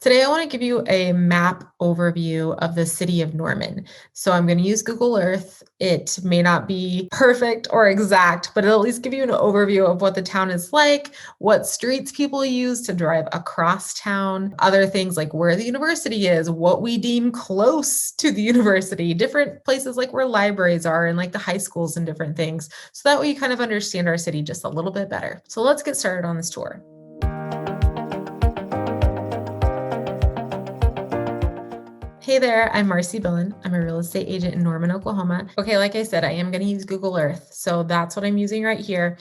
Today, I want to give you a map overview of the city of Norman. So I'm going to use Google Earth. It may not be perfect or exact, but it'll at least give you an overview of what the town is like, what streets people use to drive across town, other things like where the university is, what we deem close to the university, different places like where libraries are and like the high schools and different things. So that way you kind of understand our city just a little bit better. So let's get started on this tour. Hey there, I'm Marcie Billen. I'm a real estate agent in Norman, Oklahoma. Okay, like I said, I am going to use Google Earth. So that's what I'm using right here.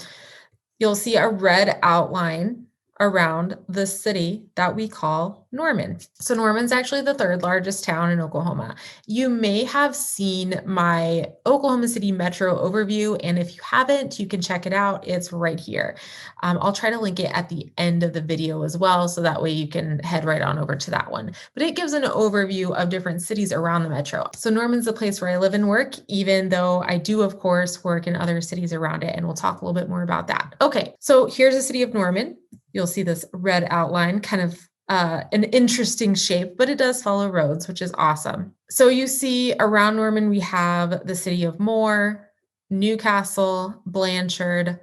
You'll see a red outline around the city that we call Norman. So Norman's actually the third largest town in Oklahoma. You may have seen my Oklahoma City Metro overview, and if you haven't, you can check it out. It's right here. I'll try to link it at the end of the video as well, so that way you can head right on over to that one. But it gives an overview of different cities around the metro. So Norman's the place where I live and work, even though I do, of course, work in other cities around it, and we'll talk a little bit more about that. Okay, so here's the city of Norman. You'll see this red outline, kind of an interesting shape, but it does follow roads, which is awesome. So you see around Norman, we have the city of Moore, Newcastle, Blanchard,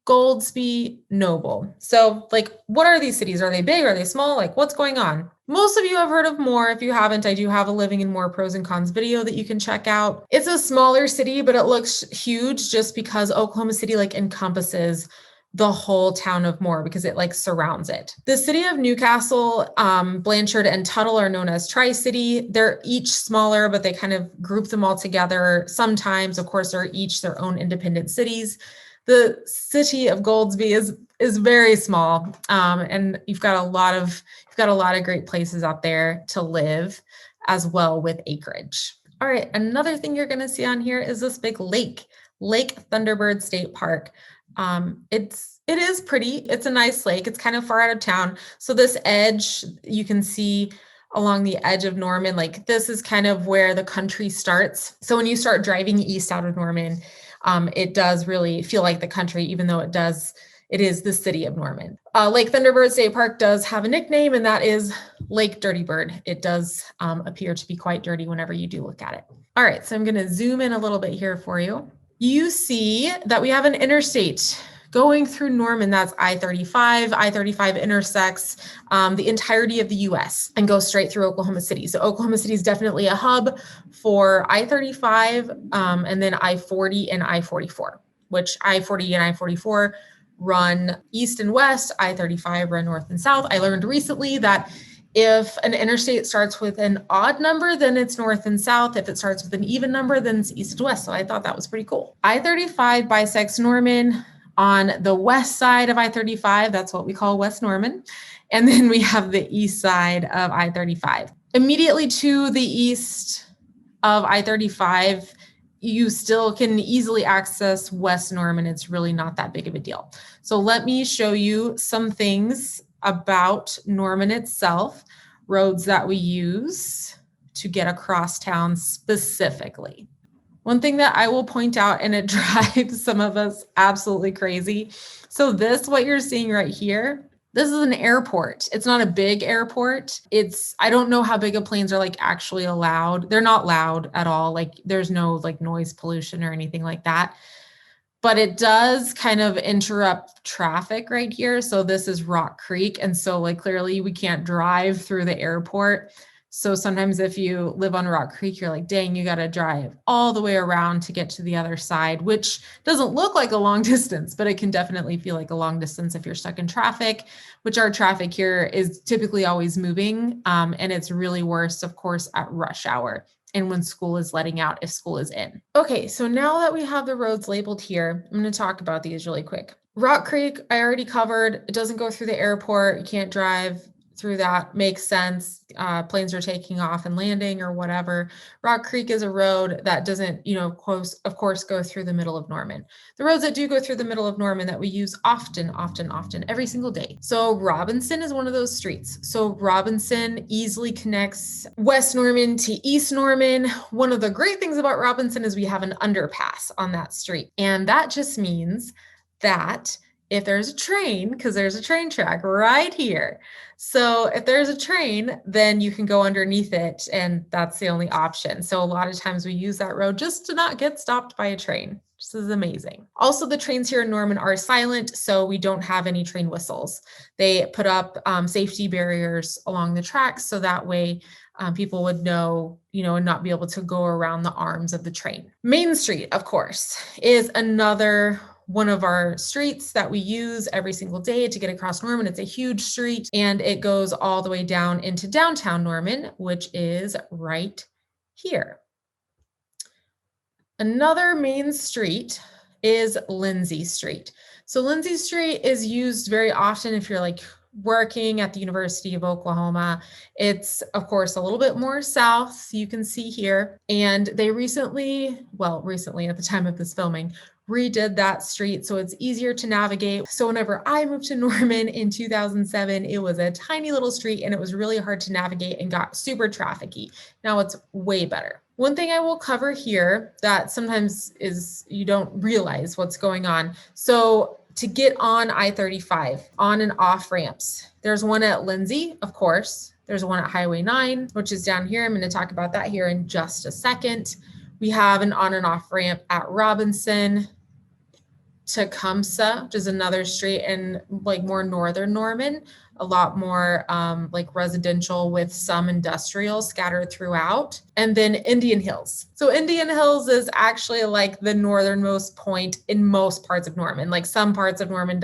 Goldsby, Noble. So like, what are these cities? Are they big? Are they small? Like, what's going on? Most of you have heard of Moore. If you haven't, I do have a Living in Moore pros and cons video that you can check out. It's a smaller city, but it looks huge just because Oklahoma City like encompasses the whole town of Moore because it like surrounds it. The city of Newcastle, Blanchard, and Tuttle are known as Tri-City. They're each smaller, but they kind of group them all together. Sometimes, of course, they're each their own independent cities. The city of Goldsby is very small, and you've got a lot of great places out there to live, as well with acreage. All right, another thing you're going to see on here is this big lake, Lake Thunderbird State Park. It is pretty. It's a nice lake. It's kind of far out of town. So this edge, you can see along the edge of Norman, like this is kind of where the country starts. So when you start driving east out of Norman, it does really feel like the country, even though it is the city of Norman. Lake Thunderbird State Park does have a nickname, and that is Lake Dirty Bird. It does appear to be quite dirty whenever you do look at it. All right, so I'm going to zoom in a little bit here for you. You see that we have an interstate going through Norman. That's I-35. I-35 intersects the entirety of the U.S. and goes straight through Oklahoma City. So Oklahoma City is definitely a hub for I-35 and then I-40 and I-44, which I-40 and I-44 run east and west. I-35 run north and south. I learned recently that if an interstate starts with an odd number, then it's north and south. If it starts with an even number, then it's east and west. So I thought that was pretty cool. I-35 bisects Norman on the west side of I-35. That's what we call West Norman. And then we have the east side of I-35. Immediately to the east of I-35, you still can easily access West Norman. It's really not that big of a deal. So let me show you some things about Norman itself, roads that we use to get across town specifically. One thing that I will point out, and it drives some of us absolutely crazy. So what you're seeing right here, this is an airport. It's not a big airport. I don't know how big of planes are like actually allowed. They're not loud at all. Like there's no like noise pollution or anything like that. But it does kind of interrupt traffic right here. So this is Rock Creek. And so like clearly we can't drive through the airport. So sometimes if you live on Rock Creek, you're like, dang, you got to drive all the way around to get to the other side, which doesn't look like a long distance, but it can definitely feel like a long distance if you're stuck in traffic, which our traffic here is typically always moving. And it's really worse, of course, at rush hour and when school is letting out, if school is in. Okay, so now that we have the roads labeled here, I'm going to talk about these really quick. Rock Creek, I already covered. It doesn't go through the airport. You can't drive through that. Makes sense. Planes are taking off and landing or whatever. Rock Creek is a road that doesn't, of course, go through the middle of Norman. The roads that do go through the middle of Norman that we use often, every single day. So Robinson is one of those streets. So Robinson easily connects West Norman to East Norman. One of the great things about Robinson is we have an underpass on that street. And that just means that if there's a train, because there's a train track right here. So if there's a train, then you can go underneath it, and that's the only option. So a lot of times we use that road just to not get stopped by a train. This is amazing. Also, the trains here in Norman are silent, so we don't have any train whistles. They put up safety barriers along the tracks, so that way people would know, and not be able to go around the arms of the train. Main Street, of course, is another one of our streets that we use every single day to get across Norman. It's a huge street, and it goes all the way down into downtown Norman, which is right here. Another main street is Lindsay Street. So Lindsay Street is used very often if you're like working at the University of Oklahoma. It's, of course, a little bit more south, you can see here. And they recently at the time of this filming, redid that street so it's easier to navigate. So whenever I moved to Norman in 2007, it was a tiny little street and it was really hard to navigate and got super trafficy. Now it's way better. One thing I will cover here that sometimes is you don't realize what's going on. So to get on I-35, on and off ramps, there's one at Lindsay, of course. There's one at Highway 9, which is down here. I'm going to talk about that here in just a second. We have an on and off ramp at Robinson, Tecumseh, which is another street in like more northern Norman, a lot more like residential with some industrial scattered throughout. And then Indian Hills. So Indian Hills is actually like the northernmost point in most parts of Norman. Like some parts of Norman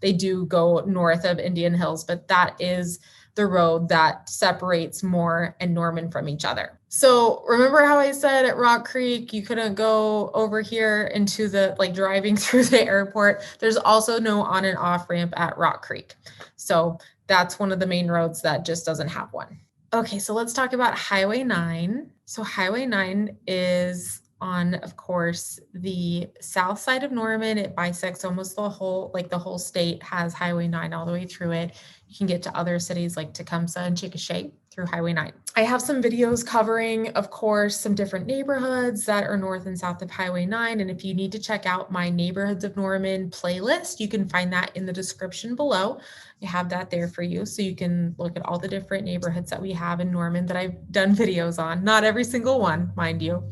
they do go north of Indian Hills, but that is the road that separates Moore and Norman from each other. So remember how I said at Rock Creek, you couldn't go over here into the, like driving through the airport. There's also no on and off ramp at Rock Creek. So that's one of the main roads that just doesn't have one. Okay, so let's talk about Highway 9. So Highway 9 is on, of course, the south side of Norman. It bisects almost the whole state has Highway 9 all the way through it. You can get to other cities like Tecumseh and Chickasha through Highway 9. I have some videos covering, of course, some different neighborhoods that are north and south of Highway 9. And if you need to check out my Neighborhoods of Norman playlist, you can find that in the description below. I have that there for you, so you can look at all the different neighborhoods that we have in Norman that I've done videos on. Not every single one, mind you.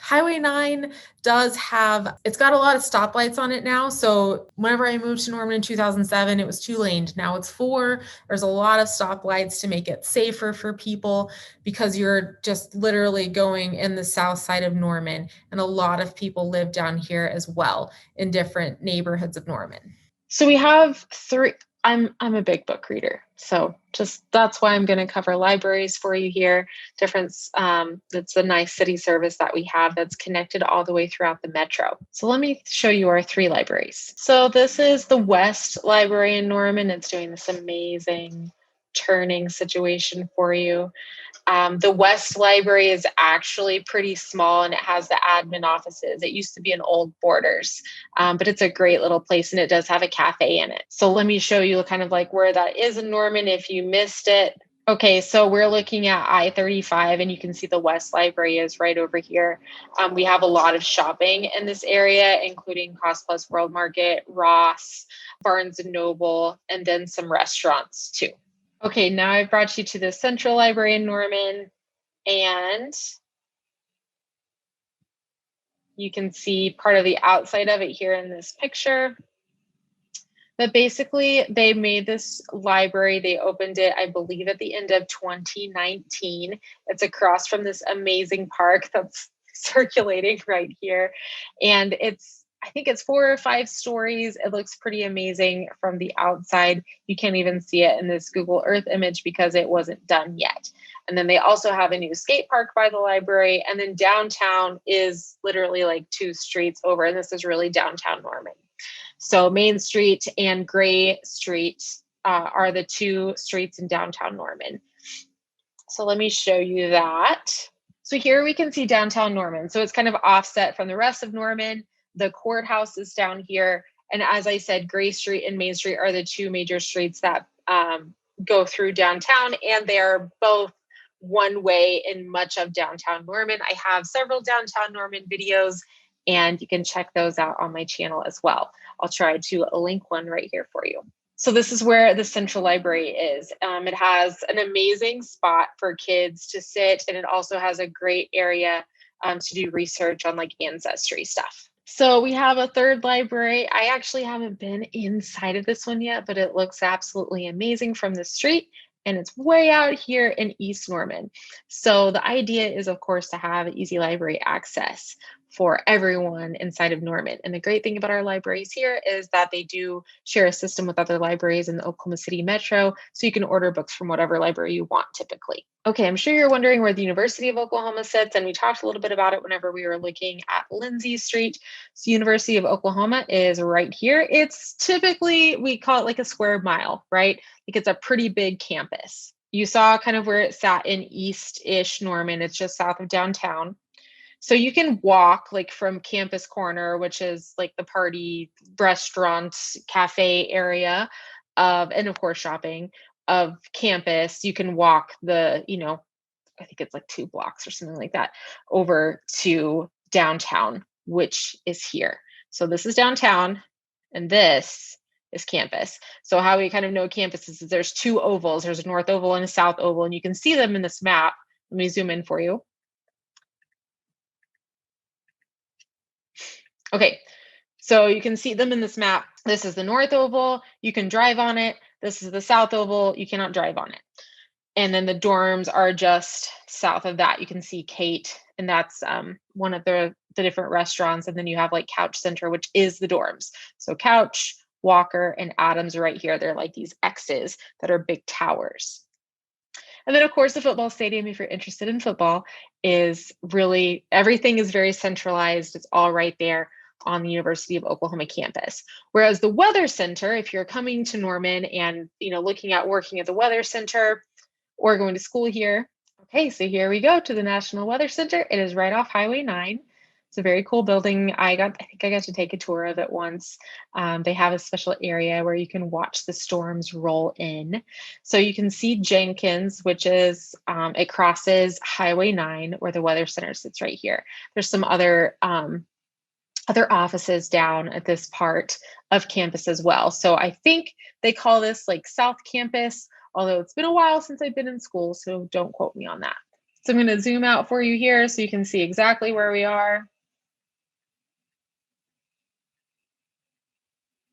Highway 9 it's got a lot of stoplights on it now. So whenever I moved to Norman in 2007, it was 2-laned. Now it's 4. There's a lot of stoplights to make it safer for people because you're just literally going in the south side of Norman. And a lot of people live down here as well in different neighborhoods of Norman. So we have 3. I'm a big book reader, so that's why I'm going to cover libraries for you here. That's a nice city service that we have that's connected all the way throughout the metro. So let me show you our 3 libraries. So this is the West Library in Norman. It's doing this amazing turning situation for you. The West Library is actually pretty small and it has the admin offices. It used to be an old Borders, but it's a great little place and it does have a cafe in it. So let me show you kind of like where that is in Norman if you missed it. Okay, so we're looking at I-35 and you can see the West Library is right over here. We have a lot of shopping in this area, including Cost Plus World Market, Ross, Barnes & Noble, and then some restaurants too. Okay, now I've brought you to the Central Library in Norman, and you can see part of the outside of it here in this picture. But basically, they made this library. They opened it, I believe, at the end of 2019. It's across from this amazing park that's circulating right here. And I think it's 4 or 5 stories. It looks pretty amazing from the outside. You can't even see it in this Google Earth image because it wasn't done yet. And then they also have a new skate park by the library. And then downtown is literally like 2 streets over. And this is really downtown Norman. So Main Street and Gray Street are the 2 streets in downtown Norman. So let me show you that. So here we can see downtown Norman. So it's kind of offset from the rest of Norman. The courthouse is down here. And as I said, Gray Street and Main Street are the 2 major streets that go through downtown. And they are both one way in much of downtown Norman. I have several downtown Norman videos and you can check those out on my channel as well. I'll try to link one right here for you. So this is where the central library is. It has an amazing spot for kids to sit, and it also has a great area to do research on like ancestry stuff. So we have a third library. I actually haven't been inside of this one yet, but it looks absolutely amazing from the street, and it's way out here in East Norman. So the idea is, of course, to have easy library access for everyone inside of Norman. And the great thing about our libraries here is that they do share a system with other libraries in the Oklahoma City metro, so you can order books from whatever library you want typically. Okay, I'm sure you're wondering where the University of Oklahoma sits, and we talked a little bit about it whenever we were looking at Lindsay Street. So University of Oklahoma is right here. It's typically, we call it like a square mile, right? Like it's a pretty big campus. You saw kind of where it sat in East-ish Norman. It's just south of downtown. So you can walk like from Campus Corner, which is like the party, restaurant, cafe area of, and of course shopping of campus. You can walk the, I think it's like 2 blocks or something like that over to downtown, which is here. So this is downtown and this is campus. So how we kind of know campuses is there's 2 ovals. There's a north oval and a south oval, and you can see them in this map. Let me zoom in for you. Okay, so you can see them in this map. This is the north oval. You can drive on it. This is the south oval. You cannot drive on it. And then the dorms are just south of that. You can see Kate, and that's one of the different restaurants. And then you have like Couch Center, which is the dorms. So Couch, Walker, and Adams are right here. They're like these X's that are big towers. And then, of course, the football stadium, if you're interested in football, is really, everything is very centralized. It's all right there on the University of Oklahoma campus. Whereas the Weather Center, if you're coming to Norman and, looking at working at the Weather Center or going to school here. Okay, so here we go to the National Weather Center. It is right off Highway 9. It's a very cool building. I think I got to take a tour of it once. They have a special area where you can watch the storms roll in. So you can see Jenkins, which is, it crosses Highway 9 where the Weather Center sits right here. There's some other offices down at this part of campus as well. So I think they call this like South Campus, although it's been a while since I've been in school, so don't quote me on that. So I'm going to zoom out for you here so you can see exactly where we are.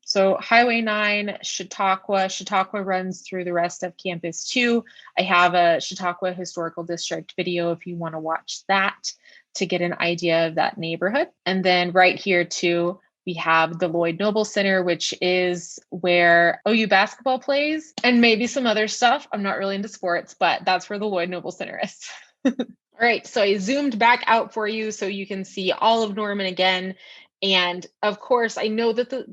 So Highway 9, Chautauqua. Chautauqua runs through the rest of campus too. I have a Chautauqua Historical District video if you want to watch that to get an idea of that neighborhood. And then right here too, we have the Lloyd Noble Center, which is where OU basketball plays and maybe some other stuff. I'm not really into sports, but that's where the Lloyd Noble Center is. All right, so I zoomed back out for you so you can see all of Norman again. And of course, I know that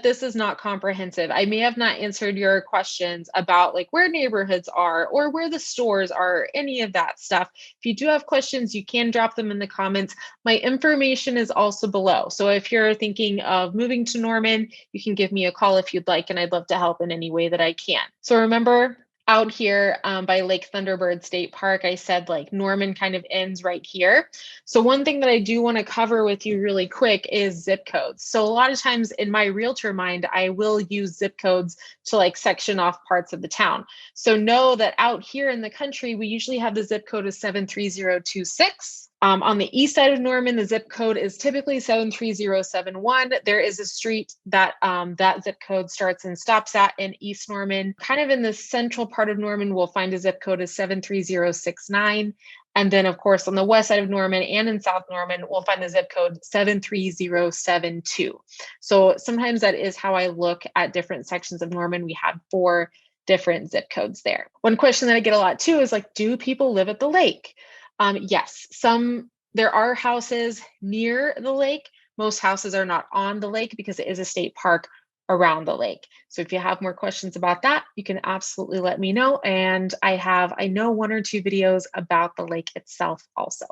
this is not comprehensive. I may have not answered your questions about like where neighborhoods are or where the stores are, any of that stuff. If you do have questions, you can drop them in the comments. My information is also below. So if you're thinking of moving to Norman, you can give me a call if you'd like, and I'd love to help in any way that I can. So remember, out here by Lake Thunderbird State Park, I said like Norman kind of ends right here. So one thing that I do want to cover with you really quick is zip codes. So a lot of times in my realtor mind, I will use zip codes to like section off parts of the town. So know that out here in the country, we usually have the zip code of 73026. On the east side of Norman, the zip code is typically 73071. There is a street that that zip code starts and stops at in East Norman. Kind of in the central part of Norman, we'll find a zip code of 73069. And then, of course, on the west side of Norman and in South Norman, we'll find the zip code 73072. So sometimes that is how I look at different sections of Norman. We have 4 different zip codes there. One question that I get a lot too is like, do people live at the lake? Yes, there are houses near the lake. Most houses are not on the lake because it is a state park around the lake. So if you have more questions about that, you can absolutely let me know. And I know 1 or 2 videos about the lake itself also.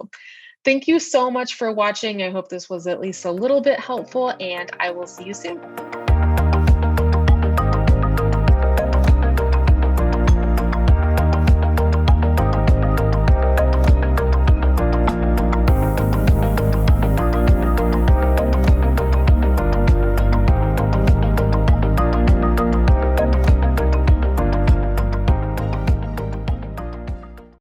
Thank you so much for watching. I hope this was at least a little bit helpful, and I will see you soon.